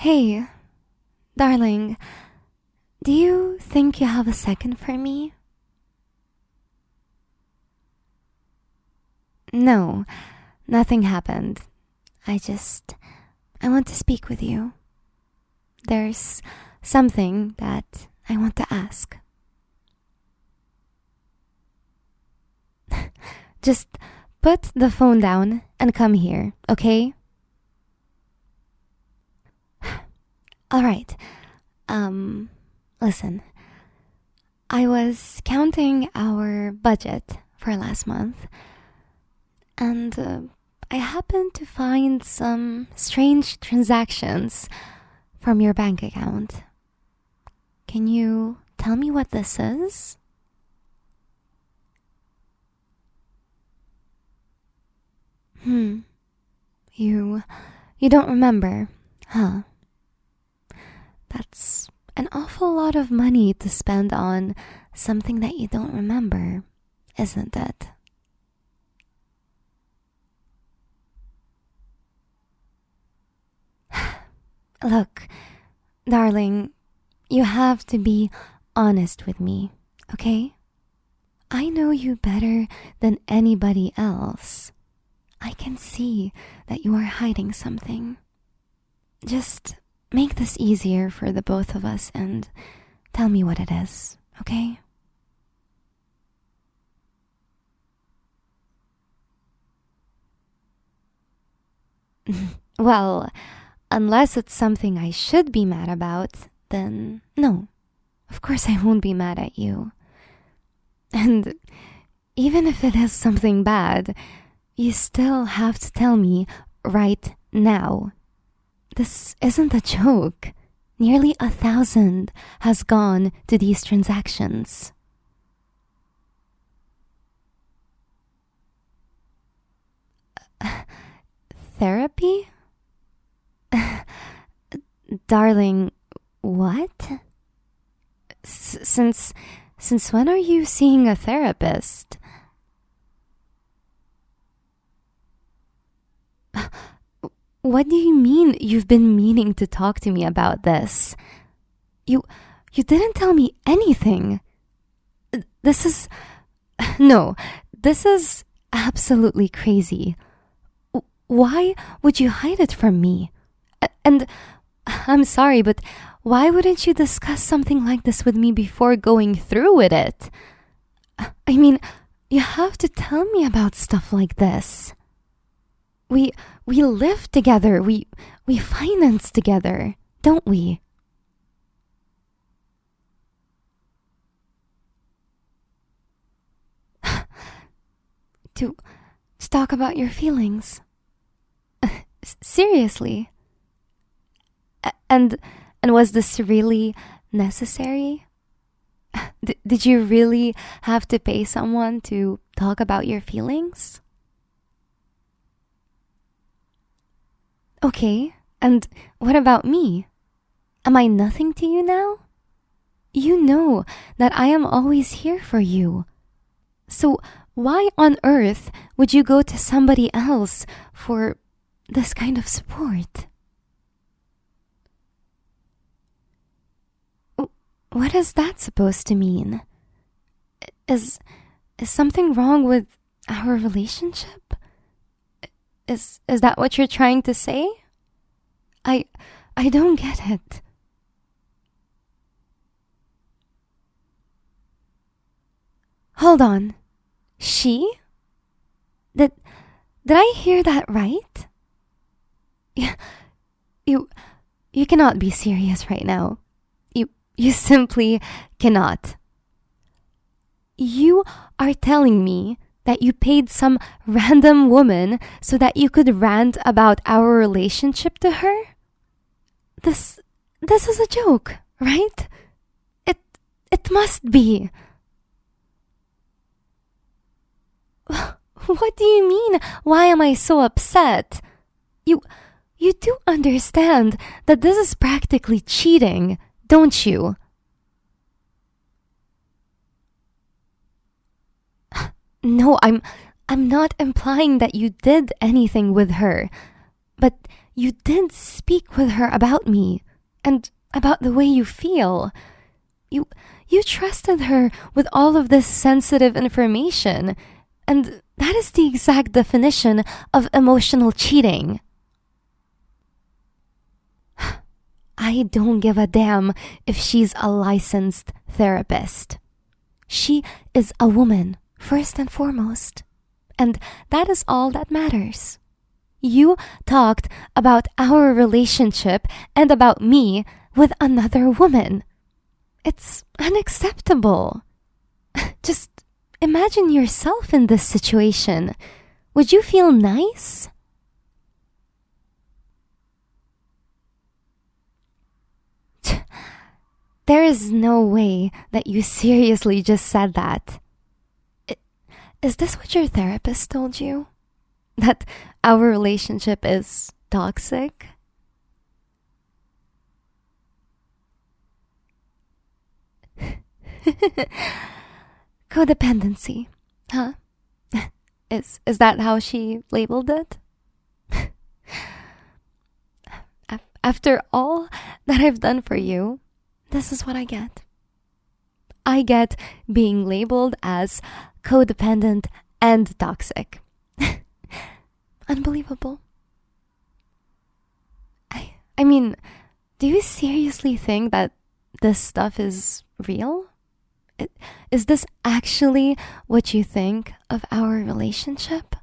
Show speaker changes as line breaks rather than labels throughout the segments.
Hey, darling, do you think you have a second for me? No, nothing happened. I want to speak with you. There's something that I want to ask. Just put the phone down and come here, okay? All right. Listen. I was counting our budget for last month, and I happened to find some strange transactions from your bank account. Can you tell me what this is? You don't remember, huh? That's an awful lot of money to spend on something that you don't remember, isn't it? Look, darling, you have to be honest with me, okay? I know you better than anybody else. I can see that you are hiding something. Just make this easier for the both of us and tell me what it is, okay? Well, unless it's something I should be mad about, then no. Of course I won't be mad at you. And even if it is something bad, you still have to tell me right now. This isn't a joke. Nearly 1,000 has gone to these transactions. Therapy? Darling, what? Since when are you seeing a therapist? What do you mean you've been meaning to talk to me about this? You didn't tell me anything. No, this is absolutely crazy. Why would you hide it from me? And I'm sorry, but why wouldn't you discuss something like this with me before going through with it? I mean, you have to tell me about stuff like this. We live together. We finance together, don't we? To talk about your feelings. Seriously. And was this really necessary? Did you really have to pay someone to talk about your feelings? Okay, and what about me? Am I nothing to you now? You know that I am always here for you. So why on earth would you go to somebody else for this kind of support? What is that supposed to mean? Is something wrong with our relationship? Is that what you're trying to say? I don't get it. Hold on. She? Did I hear that right? You cannot be serious right now. You simply cannot. You are telling me that you paid some random woman so that you could rant about our relationship to her? This is a joke, right? It must be. What do you mean? Why am I so upset? You do understand that this is practically cheating, don't you? No, I'm not implying that you did anything with her. But You did speak with her about me and about the way you feel. You trusted her with all of this sensitive information, and that is the exact definition of emotional cheating. I don't give a damn if she's a licensed therapist. She is a woman, first and foremost. And that is all that matters. You talked about our relationship and about me with another woman. It's unacceptable. Just imagine yourself in this situation. Would you feel nice? There is no way that you seriously just said that. Is this what your therapist told you? That our relationship is toxic? Codependency, huh? Is that how she labeled it? After all that I've done for you, this is what I get. I get being labeled as codependent and toxic. Unbelievable. I mean, do you seriously think that this stuff is real? Is this actually what you think of our relationship?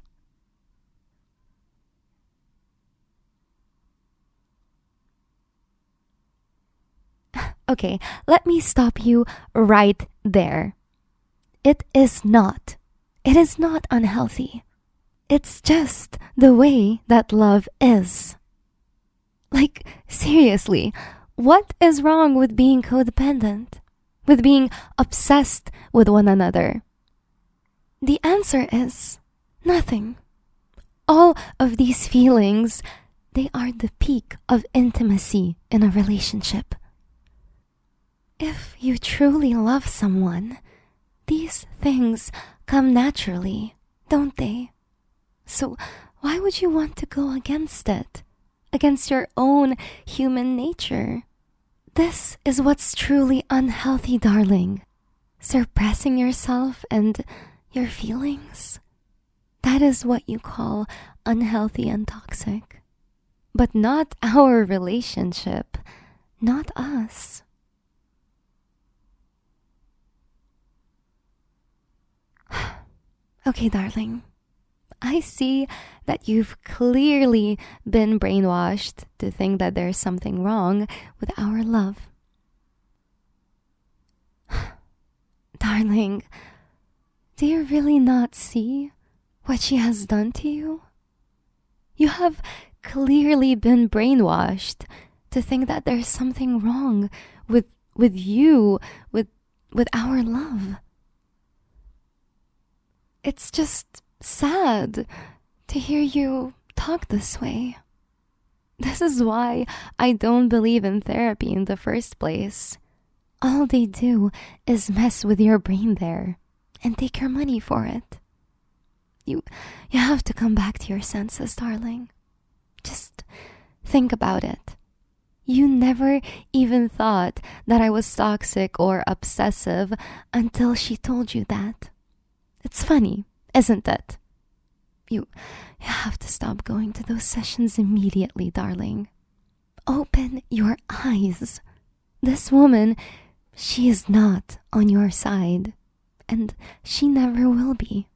Okay, let me stop you right there. It is not. It is not unhealthy. It's just the way that love is. Like, seriously, what is wrong with being codependent? With being obsessed with one another? The answer is nothing. All of these feelings, they are the peak of intimacy in a relationship. If you truly love someone, these things come naturally, don't they? So why would you want to go against it? Against your own human nature? This is what's truly unhealthy, darling. Suppressing yourself and your feelings. That is what you call unhealthy and toxic. But not our relationship. Not us. Okay, darling. I see that you've clearly been brainwashed to think that there's something wrong with our love. Darling, do you really not see what she has done to you? You have clearly been brainwashed to think that there's something wrong with you, with our love. It's just sad to hear you talk this way. This is why I don't believe in therapy in the first place. All they do is mess with your brain there and take your money for it. You have to come back to your senses, darling. Just think about it. You never even thought that I was toxic or obsessive until she told you that. It's funny, isn't it? You have to stop going to those sessions immediately, darling. Open your eyes. This woman, she is not on your side, and she never will be.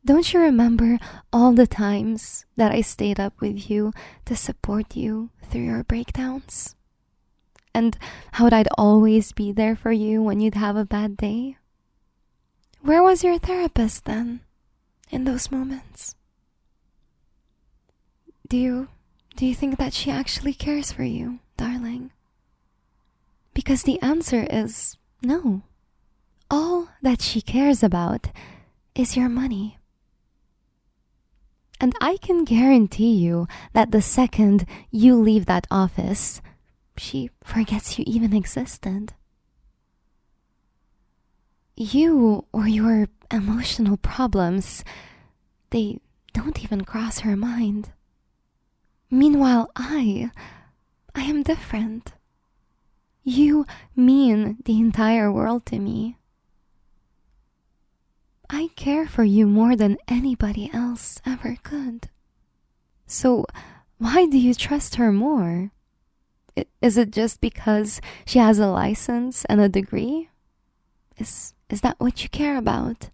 Don't you remember all the times that I stayed up with you to support you through your breakdowns? And how I'd always be there for you when you'd have a bad day? Where was your therapist then, in those moments? Do you think that she actually cares for you, darling? Because the answer is no. All that she cares about is your money. And I can guarantee you that the second you leave that office, she forgets you even existed. You or your emotional problems, they don't even cross her mind. Meanwhile, I am different. You mean the entire world to me. I care for you more than anybody else ever could. So why do you trust her more? Is it just because she has a license and a degree? Is that what you care about?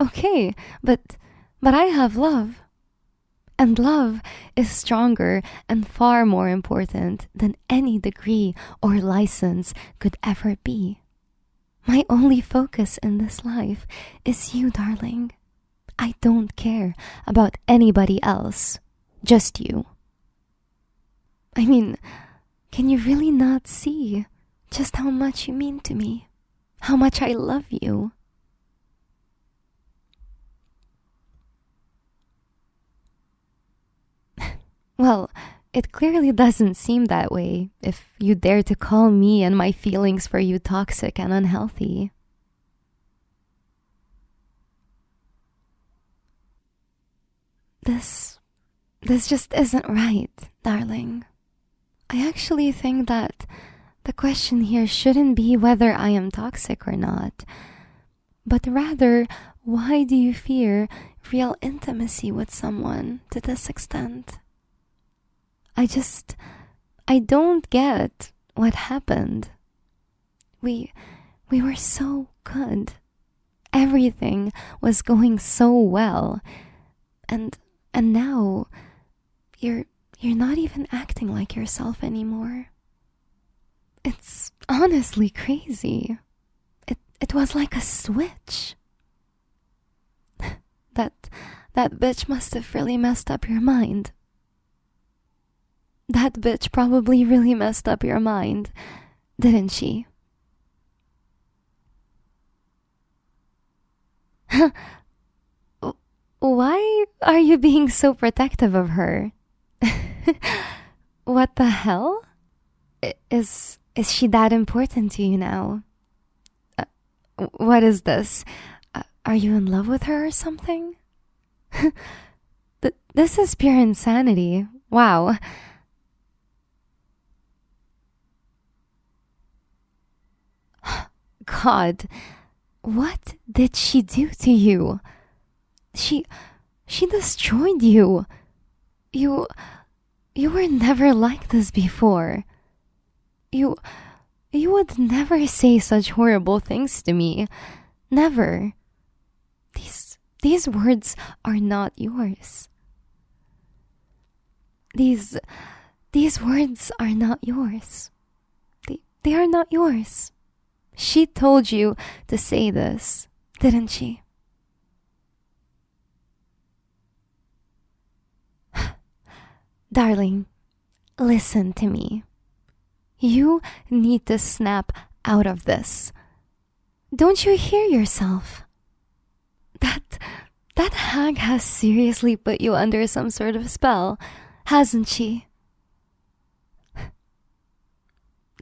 Okay, but I have love. And love is stronger and far more important than any degree or license could ever be. My only focus in this life is you, darling. I don't care about anybody else, just you. I mean, can you really not see just how much you mean to me? How much I love you? Well, it clearly doesn't seem that way if you dare to call me and my feelings for you toxic and unhealthy. This just isn't right, darling. I actually think that the question here shouldn't be whether I am toxic or not, but rather, why do you fear real intimacy with someone to this extent? I don't get what happened. We were so good. Everything was going so well. And now you're not even acting like yourself anymore. It's honestly crazy. It was like a switch. That bitch must have really messed up your mind. That bitch probably really messed up your mind, didn't she? Why are you being so protective of her? What the hell? Is she that important to you now? What is this? Are you in love with her or something? This is pure insanity. Wow. God, what did she do to you? She destroyed you. You were never like this before. You would never say such horrible things to me. Never. These words are not yours. These words are not yours. They are not yours. She told you to say this, didn't she? Darling, listen to me. You need to snap out of this. Don't you hear yourself? That hag has seriously put you under some sort of spell, hasn't she?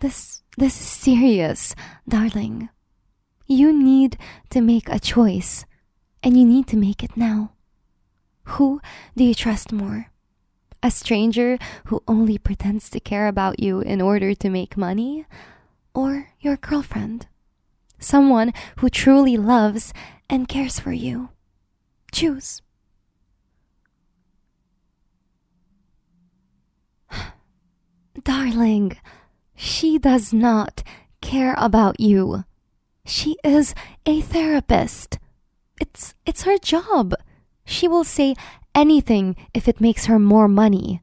This is serious, darling. You need to make a choice, and you need to make it now. Who do you trust more? A stranger who only pretends to care about you in order to make money? Or your girlfriend? Someone who truly loves and cares for you. Choose. Darling, she does not care about you. She is a therapist. It's her job. She will say anything if it makes her more money.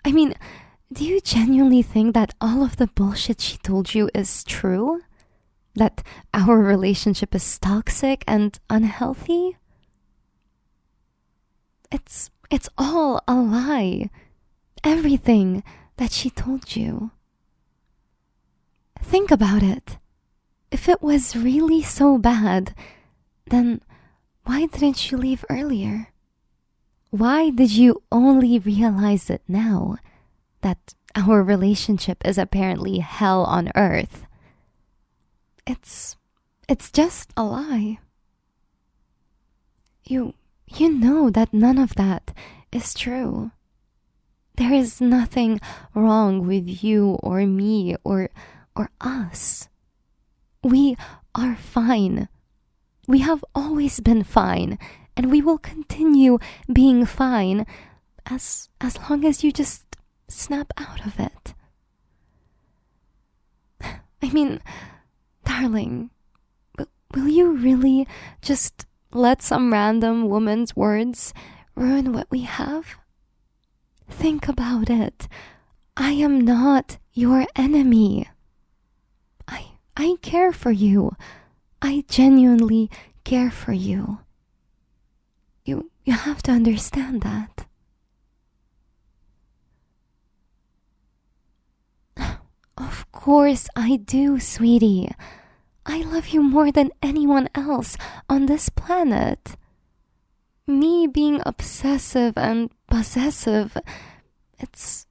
I mean, do you genuinely think that all of the bullshit she told you is true? That our relationship is toxic and unhealthy? It's all a lie. Everything that she told you. Think about it. If it was really so bad, then why didn't you leave earlier? Why did you only realize it now, that our relationship is apparently hell on earth? It's just a lie. You you know that none of that is true. There is nothing wrong with you or me or us. We are fine. We have always been fine, and we will continue being fine as long as you just snap out of it. I mean, darling, will you really just let some random woman's words ruin what we have? Think about it. I am not your enemy. I care for you. I genuinely care for you. You have to understand that. Of course I do, sweetie. I love you more than anyone else on this planet. Me being obsessive and possessive, it's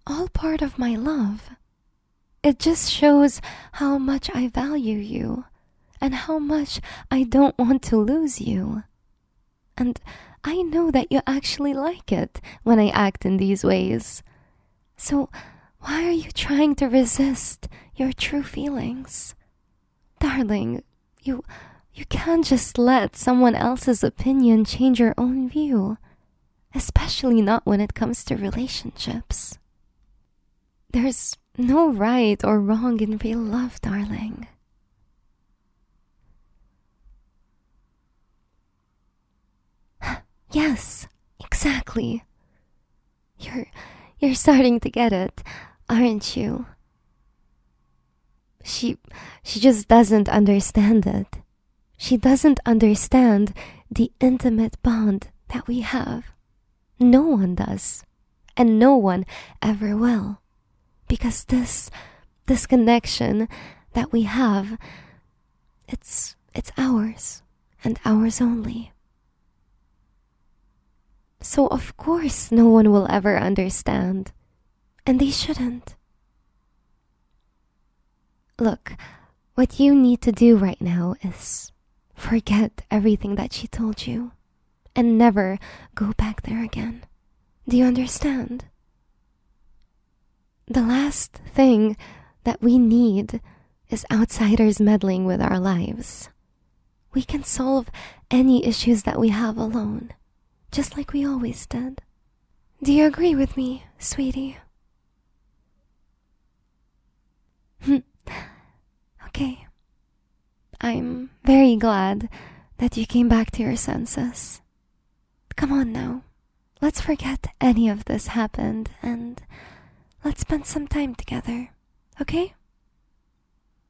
all part of my love. It just shows how much I value you and how much I don't want to lose you. And I know that you actually like it when I act in these ways. So why are you trying to resist your true feelings? Darling, you can't just let someone else's opinion change your own view, especially not when it comes to relationships. There's no right or wrong in real love, darling. Yes, exactly. You're starting to get it, aren't you? She just doesn't understand it. She doesn't understand the intimate bond that we have. No one does, and no one ever will. Because this connection that we have, it's ours and ours only. So of course no one will ever understand, and they shouldn't. Look, what you need to do right now is forget everything that she told you and never go back there again. Do you understand? The last thing that we need is outsiders meddling with our lives. We can solve any issues that we have alone, just like we always did. Do you agree with me, sweetie? Okay. I'm very glad that you came back to your senses. Come on now. Let's forget any of this happened and let's spend some time together, okay?